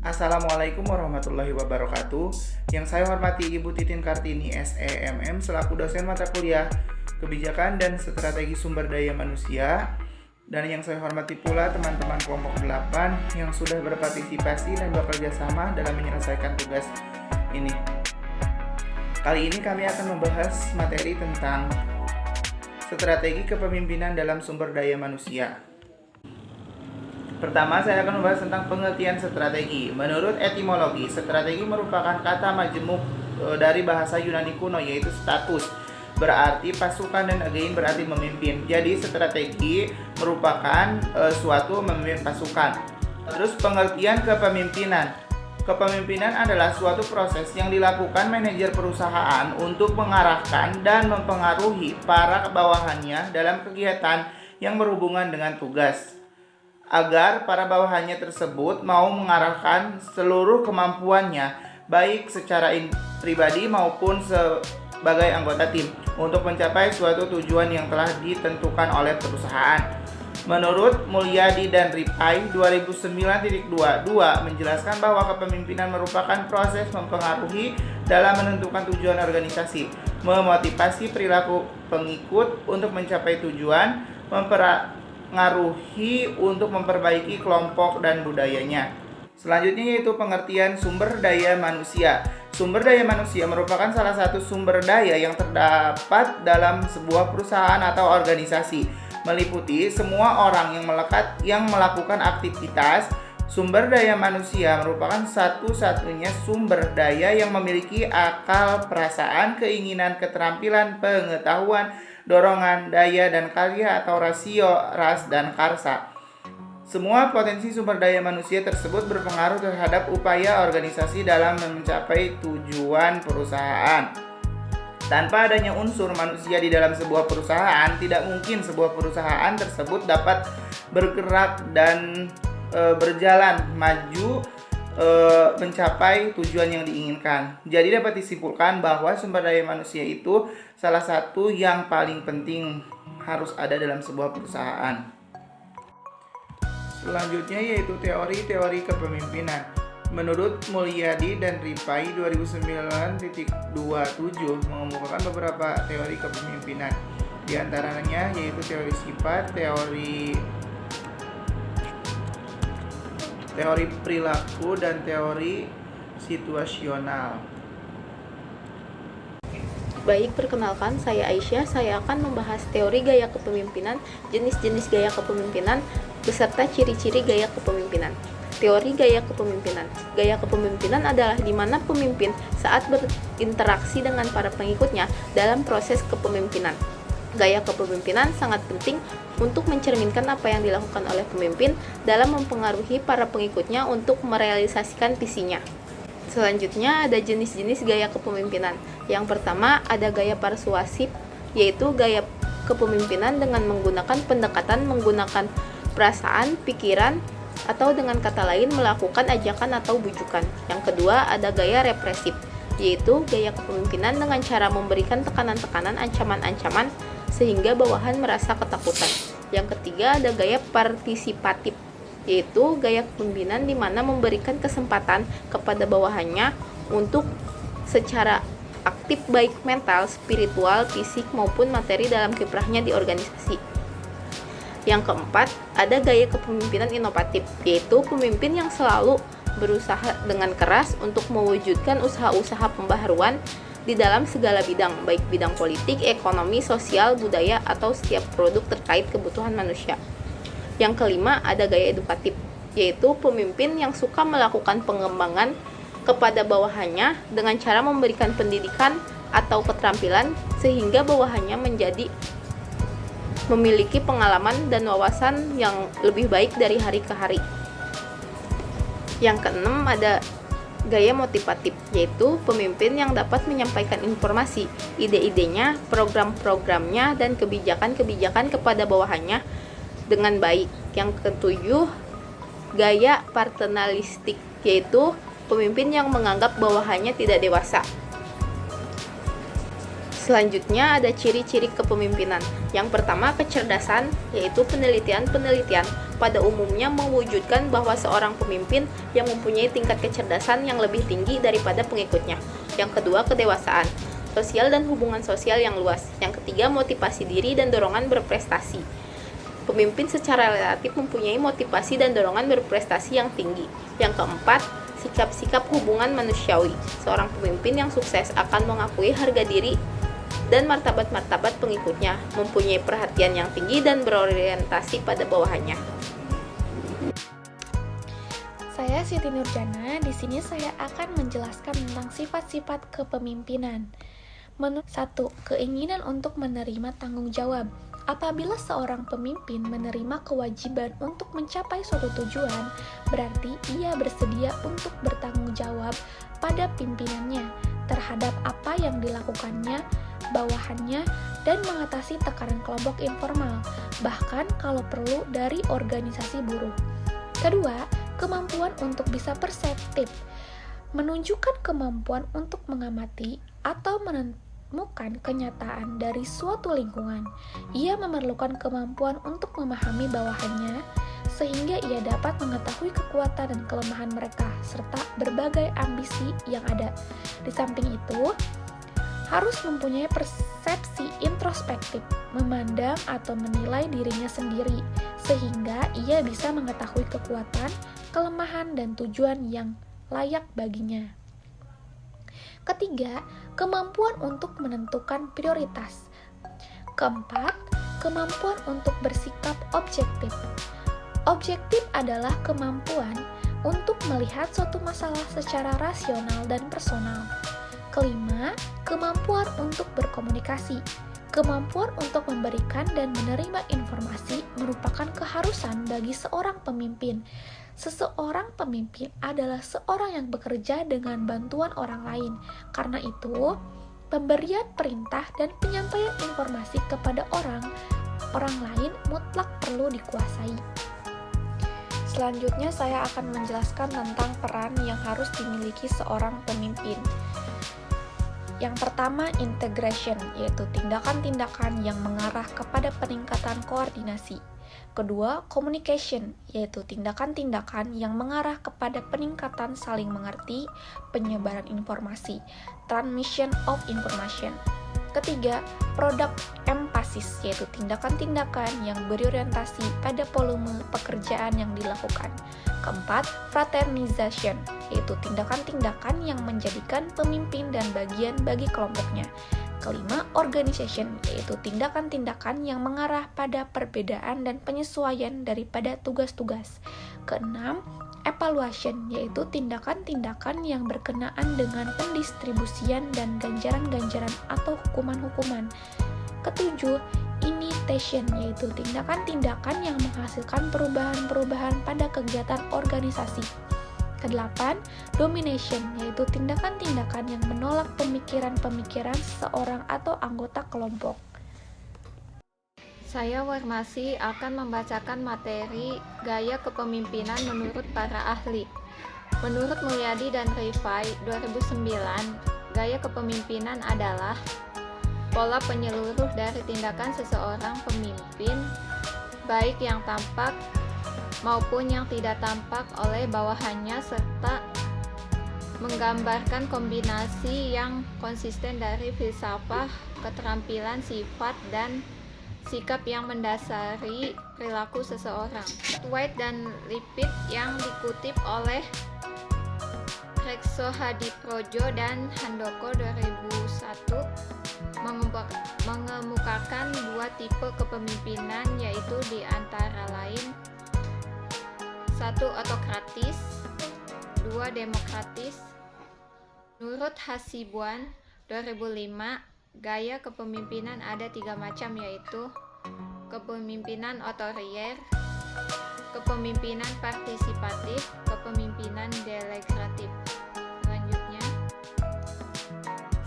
Assalamualaikum warahmatullahi wabarakatuh. Yang saya hormati Ibu Titin Kartini SEMM selaku dosen mata kuliah Kebijakan dan Strategi Sumber Daya Manusia. Dan yang saya hormati pula teman-teman kelompok 8 yang sudah berpartisipasi dan bekerja sama dalam menyelesaikan tugas ini. Kali ini kami akan membahas materi tentang strategi kepemimpinan dalam sumber daya manusia. Pertama, saya akan membahas tentang pengertian strategi. Menurut etimologi, strategi merupakan kata majemuk dari bahasa Yunani kuno, yaitu status, berarti pasukan, dan again berarti memimpin. Jadi strategi merupakan suatu memimpin pasukan. Terus pengertian kepemimpinan. Kepemimpinan adalah suatu proses yang dilakukan manajer perusahaan untuk mengarahkan dan mempengaruhi para bawahannya dalam kegiatan yang berhubungan dengan tugas, agar para bawahannya tersebut mau mengarahkan seluruh kemampuannya, baik secara pribadi maupun sebagai anggota tim, untuk mencapai suatu tujuan yang telah ditentukan oleh perusahaan. Menurut Mulyadi dan Ripai 2009.22 menjelaskan bahwa kepemimpinan merupakan proses mempengaruhi dalam menentukan tujuan organisasi, memotivasi perilaku pengikut untuk mencapai tujuan, mempengaruhi untuk memperbaiki kelompok dan budayanya. Selanjutnya yaitu pengertian sumber daya manusia. Sumber daya manusia merupakan salah satu sumber daya yang terdapat dalam sebuah perusahaan atau organisasi, meliputi semua orang yang melakukan aktivitas. Sumber daya manusia merupakan satu-satunya sumber daya yang memiliki akal, perasaan, keinginan, keterampilan, pengetahuan, dorongan, daya, dan karya atau rasio, ras, dan karsa. Semua potensi sumber daya manusia tersebut berpengaruh terhadap upaya organisasi dalam mencapai tujuan perusahaan. Tanpa adanya unsur manusia di dalam sebuah perusahaan, tidak mungkin sebuah perusahaan tersebut dapat bergerak dan berjalan maju mencapai tujuan yang diinginkan. Jadi dapat disimpulkan bahwa sumber daya manusia itu salah satu yang paling penting harus ada dalam sebuah perusahaan. Selanjutnya yaitu teori-teori kepemimpinan. Menurut Mulyadi dan Ripai 2009.27 mengemukakan beberapa teori kepemimpinan. Di antaranya yaitu teori sifat, teori perilaku, dan teori situasional. Baik, perkenalkan, saya Aisyah. Saya akan membahas teori gaya kepemimpinan, jenis-jenis gaya kepemimpinan, beserta ciri-ciri gaya kepemimpinan. Teori gaya kepemimpinan. Gaya kepemimpinan adalah di mana pemimpin saat berinteraksi dengan para pengikutnya dalam proses kepemimpinan. Gaya kepemimpinan sangat penting untuk mencerminkan apa yang dilakukan oleh pemimpin dalam mempengaruhi para pengikutnya untuk merealisasikan visinya. Selanjutnya ada jenis-jenis gaya kepemimpinan. Yang pertama ada gaya persuasif, yaitu gaya kepemimpinan dengan menggunakan pendekatan menggunakan perasaan, pikiran, atau dengan kata lain melakukan ajakan atau bujukan. Yang kedua ada gaya represif, yaitu gaya kepemimpinan dengan cara memberikan tekanan-tekanan, ancaman-ancaman sehingga bawahan merasa ketakutan. Yang ketiga ada gaya partisipatif, yaitu gaya kepemimpinan di mana memberikan kesempatan kepada bawahannya untuk secara aktif baik mental, spiritual, fisik maupun materi dalam kiprahnya di organisasi. Yang keempat, ada gaya kepemimpinan inovatif, yaitu pemimpin yang selalu berusaha dengan keras untuk mewujudkan usaha-usaha pembaharuan di dalam segala bidang, baik bidang politik, ekonomi, sosial, budaya, atau setiap produk terkait kebutuhan manusia. Yang kelima, ada gaya edukatif, yaitu pemimpin yang suka melakukan pengembangan kepada bawahannya dengan cara memberikan pendidikan atau keterampilan sehingga bawahannya memiliki pengalaman dan wawasan yang lebih baik dari hari ke hari. Yang keenam ada gaya motivatif, yaitu pemimpin yang dapat menyampaikan informasi, ide-idenya, program-programnya, dan kebijakan-kebijakan kepada bawahannya dengan baik. Yang ketujuh, gaya paternalistik, yaitu pemimpin yang menganggap bawahannya tidak dewasa. Selanjutnya ada ciri-ciri kepemimpinan. Yang pertama kecerdasan, yaitu penelitian-penelitian pada umumnya mewujudkan bahwa seorang pemimpin yang mempunyai tingkat kecerdasan yang lebih tinggi daripada pengikutnya. Yang kedua, kedewasaan sosial dan hubungan sosial yang luas. Yang ketiga, motivasi diri dan dorongan berprestasi. Pemimpin secara relatif mempunyai motivasi dan dorongan berprestasi yang tinggi. Yang keempat, sikap-sikap hubungan manusiawi. Seorang pemimpin yang sukses akan mengakui harga diri dan martabat-martabat pengikutnya, mempunyai perhatian yang tinggi dan berorientasi pada bawahannya. Saya Siti Nurjana. Di sini saya akan menjelaskan tentang sifat-sifat kepemimpinan. 1. Keinginan untuk menerima tanggung jawab. Apabila seorang pemimpin menerima kewajiban untuk mencapai suatu tujuan, berarti ia bersedia untuk bertanggung jawab pada pimpinannya terhadap apa yang dilakukannya, bawahannya, dan mengatasi tekanan kelompok informal, bahkan kalau perlu dari organisasi buruh. Kedua, kemampuan untuk bisa perseptif, menunjukkan kemampuan untuk mengamati atau menemukan kenyataan dari suatu lingkungan. Ia memerlukan kemampuan untuk memahami bawahannya, sehingga ia dapat mengetahui kekuatan dan kelemahan mereka, serta berbagai ambisi yang ada. Di samping itu, harus mempunyai persepsi introspektif, memandang atau menilai dirinya sendiri, sehingga ia bisa mengetahui kekuatan, kelemahan, dan tujuan yang layak baginya. Ketiga, kemampuan untuk menentukan prioritas. Keempat, kemampuan untuk bersikap objektif. Objektif adalah kemampuan untuk melihat suatu masalah secara rasional dan personal. Kelima, kemampuan untuk berkomunikasi. Kemampuan untuk memberikan dan menerima informasi merupakan keharusan bagi seorang pemimpin. Seseorang pemimpin adalah seorang yang bekerja dengan bantuan orang lain. Karena itu, pemberian perintah dan penyampaian informasi kepada orang lain mutlak perlu dikuasai. Selanjutnya saya akan menjelaskan tentang peran yang harus dimiliki seorang pemimpin. Yang pertama, integration, yaitu tindakan-tindakan yang mengarah kepada peningkatan koordinasi. Kedua, communication, yaitu tindakan-tindakan yang mengarah kepada peningkatan saling mengerti, penyebaran informasi, transmission of information. Ketiga, product emphasis, yaitu tindakan-tindakan yang berorientasi pada volume pekerjaan yang dilakukan. Keempat, fraternization, yaitu tindakan-tindakan yang menjadikan pemimpin dan bagian bagi kelompoknya. Kelima, organization, yaitu tindakan-tindakan yang mengarah pada perbedaan dan penyesuaian daripada tugas-tugas. Keenam, evaluation, yaitu tindakan-tindakan yang berkenaan dengan pendistribusian dan ganjaran-ganjaran atau hukuman-hukuman. Ketujuh, imitation, yaitu tindakan-tindakan yang menghasilkan perubahan-perubahan pada kegiatan organisasi. Kedelapan, domination, yaitu tindakan-tindakan yang menolak pemikiran-pemikiran seseorang atau anggota kelompok. Saya Warmasi akan membacakan materi gaya kepemimpinan menurut para ahli. Menurut Mulyadi dan Rifai 2009, gaya kepemimpinan adalah pola penyeluruh dari tindakan seseorang pemimpin, baik yang tampak maupun yang tidak tampak oleh bawahannya, serta menggambarkan kombinasi yang konsisten dari filsafat, keterampilan, sifat, dan sikap yang mendasari perilaku seseorang. White dan Lipit yang dikutip oleh Rekso Hadiprojo dan Handoko 2001 mengemukakan dua tipe kepemimpinan, yaitu di antara lain 1. Otokratis, 2. Demokratis. Menurut Hasibuan 2005, gaya kepemimpinan ada 3 macam, yaitu kepemimpinan otoriter, kepemimpinan partisipatif, kepemimpinan delegatif.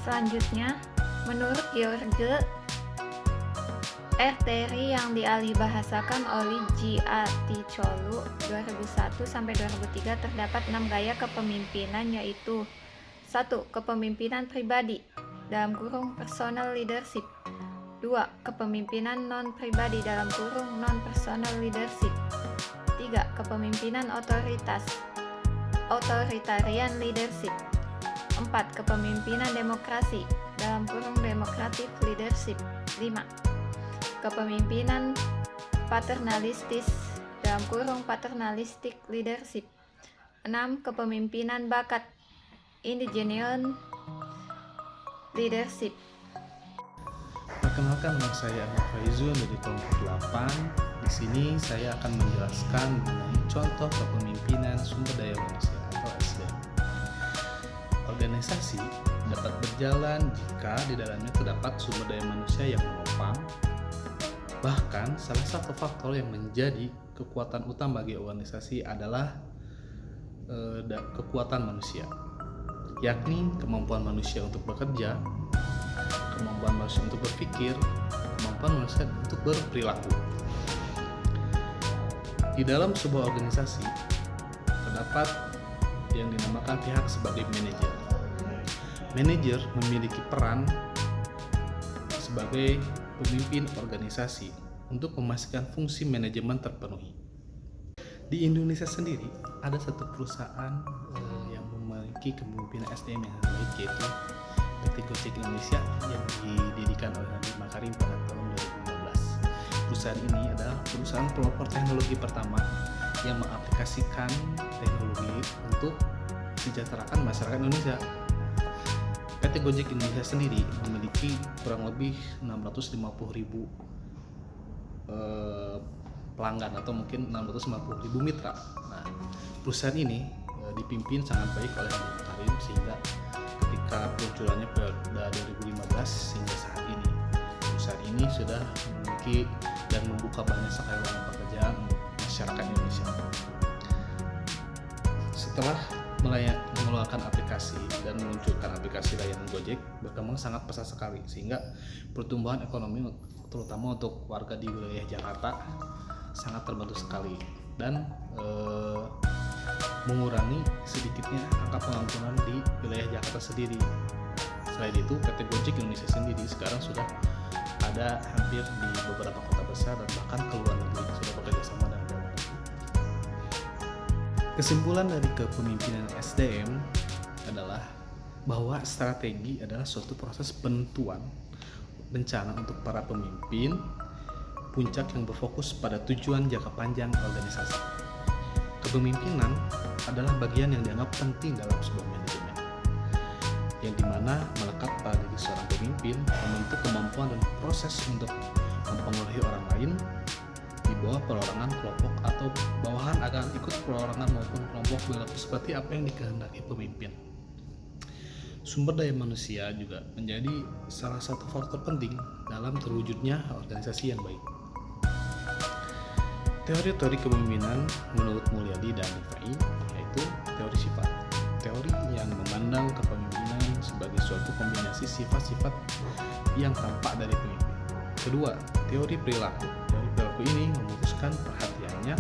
Selanjutnya, menurut George R. Terry yang dialihbahasakan oleh G.A. Ticolu 2001-2003, terdapat 6 gaya kepemimpinan, yaitu 1. Kepemimpinan pribadi (personal leadership). 2. Kepemimpinan non-pribadi (non-personal leadership). 3. Kepemimpinan otoritarian leadership. 4. Kepemimpinan demokrasi (democratic leadership). 5. Kepemimpinan paternalistis (paternalistic leadership). 6. Kepemimpinan bakat (indigenous leadership). Perkenalkan, nama saya Ahmad Faizul dari kelompok 8. Di sini saya akan menjelaskan mengenai contoh kepemimpinan sumber daya manusia atau SDM. Organisasi dapat berjalan jika di dalamnya terdapat sumber daya manusia yang menopang. Bahkan salah satu faktor yang menjadi kekuatan utama bagi organisasi adalah kekuatan manusia, yakni kemampuan manusia untuk bekerja, kemampuan manusia untuk berpikir, kemampuan manusia untuk berperilaku. Di dalam sebuah organisasi terdapat yang dinamakan pihak sebagai manajer. Manajer memiliki peran sebagai pemimpin organisasi untuk memastikan fungsi manajemen terpenuhi. Di Indonesia sendiri ada satu perusahaan yang memiliki kepemimpinan SDM yang baik, yaitu PT Gojek Indonesia yang didirikan oleh Nadiem Makarim pada tahun 2015. Perusahaan ini adalah perusahaan pelopor teknologi pertama yang mengaplikasikan teknologi untuk mensejahterakan masyarakat Indonesia. PT Gojek Indonesia sendiri memiliki kurang lebih 650.000 pelanggan atau mungkin 650.000 mitra. Nah, perusahaan ini dipimpin sangat baik oleh Nadiem Makarim, sehingga ketika peluncurannya pada 2015 hingga saat ini, perusahaan ini sudah memiliki dan membuka banyak sekali lapangan pekerjaan untuk masyarakat Indonesia. Setelah mengeluarkan aplikasi dan meluncurkan aplikasi layanan Gojek, berkembang sangat pesat sekali, sehingga pertumbuhan ekonomi terutama untuk warga di wilayah Jakarta sangat terbantu sekali dan mengurangi sedikitnya angka pengangguran di wilayah Jakarta sendiri. Selain itu, PT Gojek Indonesia sendiri sekarang sudah ada hampir di beberapa kota besar dan bahkan ke luar negeri, sudah bekerja sama dengan luar negeri. Kesimpulan dari kepemimpinan SDM adalah bahwa strategi adalah suatu proses penentuan rencana untuk para pemimpin puncak yang berfokus pada tujuan jangka panjang organisasi. Kepemimpinan adalah bagian yang dianggap penting dalam sebuah manajemen, yang dimana melekat pada diri seorang pemimpin membentuk kemampuan dan proses untuk mempengaruhi orang lain di bawah perorangan kelompok atau bawahan agar ikut perorangan maupun kelompok berlaku seperti apa yang dikehendaki pemimpin. Sumber daya manusia juga menjadi salah satu faktor penting dalam terwujudnya organisasi yang baik. Teori-teori kepemimpinan menurut Mulyadi dan Rifai yaitu teori sifat, teori yang memandang kepemimpinan sebagai suatu kombinasi sifat-sifat yang tampak dari pemimpin. Kedua, teori perilaku. Teori perilaku ini memutuskan perhatiannya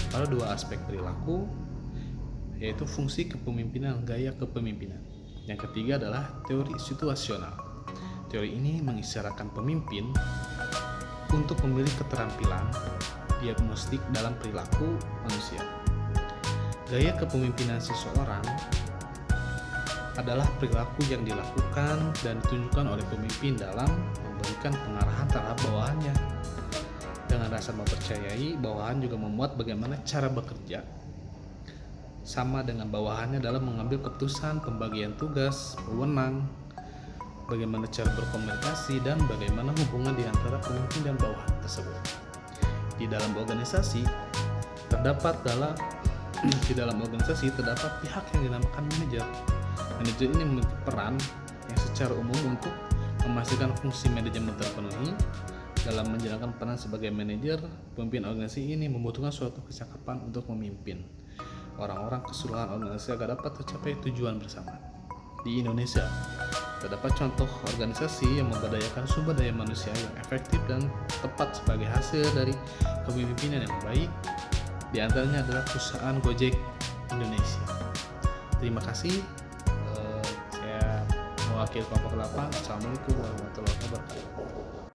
pada dua aspek perilaku, yaitu fungsi kepemimpinan dan gaya kepemimpinan. Yang ketiga adalah teori situasional. Teori ini mengisyaratkan pemimpin untuk memilih keterampilan diagnostik dalam perilaku manusia. Gaya kepemimpinan seseorang adalah perilaku yang dilakukan dan ditunjukkan oleh pemimpin dalam memberikan pengarahan terhadap bawahannya. Dengan rasa mempercayai, bawahan juga memuat bagaimana cara bekerja sama dengan bawahannya dalam mengambil keputusan, pembagian tugas, wewenang, bagaimana cara berkomunikasi, dan bagaimana hubungan di antara pemimpin dan bawahan tersebut. Di dalam organisasi terdapat pihak yang dinamakan manajer. Manajer ini memiliki peran yang secara umum untuk memastikan fungsi manajemen terpenuhi. Dalam menjalankan peran sebagai manajer, pemimpin organisasi ini membutuhkan suatu kecakapan untuk memimpin orang-orang keseluruhan organisasi agar dapat tercapai tujuan bersama. Di Indonesia, terdapat contoh organisasi yang memberdayakan sumber daya manusia yang efektif dan tepat sebagai hasil dari kepemimpinan yang baik. Di antaranya adalah perusahaan Gojek Indonesia. Terima kasih. Saya mewakili kelompok 8. Assalamualaikum warahmatullahi wabarakatuh.